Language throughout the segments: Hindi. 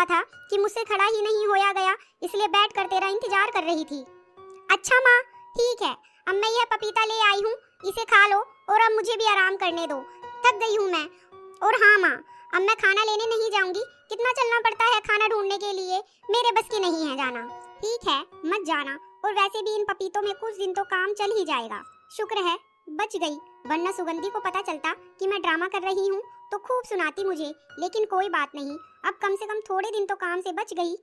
था कि मुझसे खड़ा ही नहीं होया गया, इसलिए बैठ कर तेरा इंतजार कर रही थी। अच्छा माँ, ठीक है, अब मैं यह पपीता ले आई हूँ, इसे खा लो और अब मुझे भी आराम करने दो, थक गई हूँ मैं। और हाँ माँ, अब मैं खाना लेने नहीं जाऊंगी, कितना चलना पड़ता है खाना ढूंढने के लिए, मेरे बस की नहीं है जाना। ठीक है, मत जाना, और वैसे भी इन पपीतों में कुछ दिन तो काम चल ही जाएगा। शुक्र है बच गई, वरना सुगंधी को पता चलता कि मैं ड्रामा कर रही हूँ तो खूब सुनाती मुझे। लेकिन कोई बात नहीं, अब कम से कम थोड़े दिन तो काम से बच गई।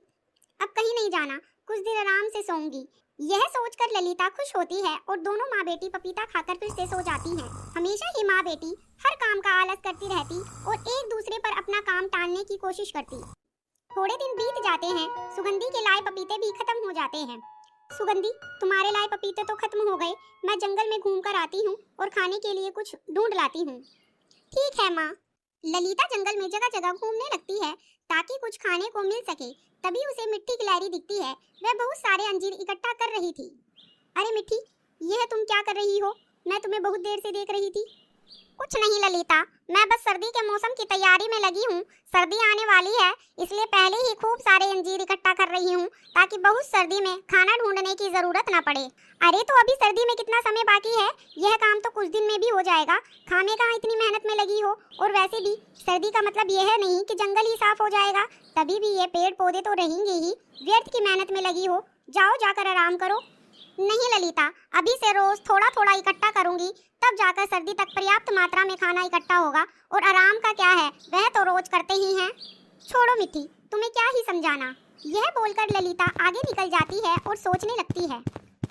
अब कहीं नहीं जाना, कुछ दिन आराम से सोऊंगी। यह सोचकर ललिता खुश होती है और दोनों माँ बेटी पपीता खाकर फिर से सो जाती हैं। हमेशा ही माँ बेटी हर काम का आलस करती रहती और एक दूसरे पर अपना काम टालने की कोशिश करती। थोड़े दिन बीत जाते हैं, सुगंधी के लाए पपीते भी खत्म हो जाते हैं। सुगंधी, तुम्हारे लाए पपीते तो खत्म हो गए, मैं जंगल में घूम कर आती हूँ और खाने के लिए कुछ ढूंढ लाती हूँ। ठीक है माँ। ललिता जंगल में जगह जगह घूमने लगती है ताकि कुछ खाने को मिल सके। तभी उसे मिट्टी गिलहरी दिखती है, वह बहुत सारे अंजीर इकट्ठा कर रही थी। अरे मिट्टी, यह तुम क्या कर रही हो? मैं तुम्हें बहुत देर से देख रही थी। कुछ नहीं ललिता, मैं बस सर्दी के मौसम की तैयारी में लगी हूँ। सर्दी आने वाली है, इसलिए पहले ही खूब सारे अंजीर इकट्ठा कर रही हूँ ताकि बहुत सर्दी में खाना ढूंढने की जरूरत ना पड़े। अरे तो अभी सर्दी में कितना समय बाकी है, यह काम तो कुछ दिन में भी हो जाएगा। खाने का इतनी मेहनत में लगी हो, और वैसे भी सर्दी का मतलब यह नहीं कि जंगल ही साफ हो जाएगा, तभी भी ये पेड़ पौधे तो रहेंगे ही। व्यर्थ की मेहनत में लगी हो, जाओ जाकर आराम करो। नहीं ललिता, अभी से रोज थोड़ा थोड़ा इकट्ठा करूंगी, तब जाकर सर्दी तक पर्याप्त मात्रा में खाना इकट्ठा होगा। और आराम का क्या है, वह तो रोज करते ही हैं। छोड़ो मिट्टी, तुम्हें क्या ही समझाना। यह बोलकर ललिता आगे निकल जाती है और सोचने लगती है,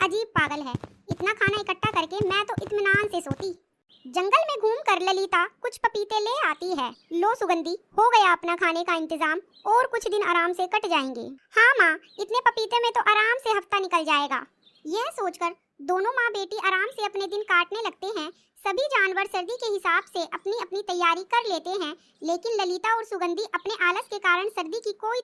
अजीब पागल है, इतना खाना इकट्ठा करके मैं तो इत्मीनान से सोती। जंगल में घूमकर ललिता कुछ पपीते ले आती है। लो सुगंधी, हो गया अपना खाने का इंतजाम, और कुछ दिन आराम से कट जाएंगे। हाँ माँ, इतने पपीते में तो आराम से हफ्ता निकल जाएगा। यह सोचकर दोनों माँ बेटी आराम से अपने दिन काटने लगते हैं। सभी जानवर सर्दी के हिसाब से अपनी अपनी तैयारी कर लेते हैं, लेकिन ललिता और सुगंधी अपने आलस के कारण सर्दी की कोई